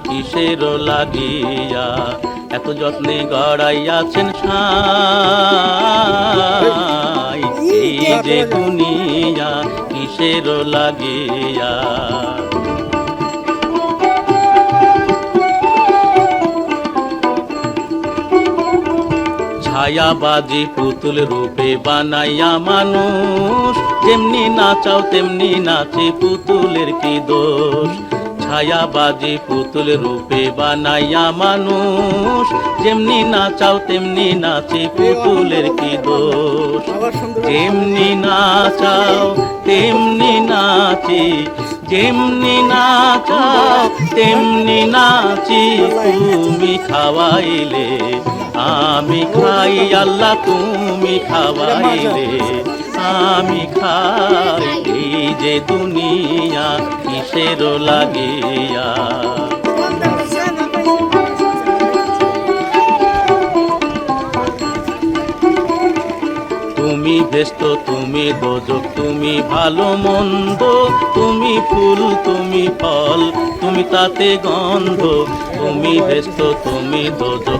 কিসের লাগিয়া এত যত্নে গড়াইয়াছেন সাই। এই যে দুনিয়া কিসের লাগিয়া। ছায়াবাজি পুতুল রূপে বানাইয়া মানুষ, যেমনি নাচাও তেমনি নাচে পুতুলের কি দোষ। ছায়াবাজি পুতুল রূপে বানাইয়া মানুষ, যেমনি নাচাও তেমনি নাচে পুতুলের কি দোষ। যেমনি নাচাও তেমনি নাচি, যেমনি নাচাও তেমনি নাচি, তুমি খাওয়াইলে আমি খাই আল্লাহ, তুমি খাওয়াইলে আমি খাই। এই যে দুনিয়া কিসের লাগিয়া। তুমি ভেস্ত তুমি দোজক, তুমি ভালো মন্দ, তুমি ফুল তুমি ফল, তুমি তাতে গন্ধ। তুমি ভেস্ত তুমি দোজক।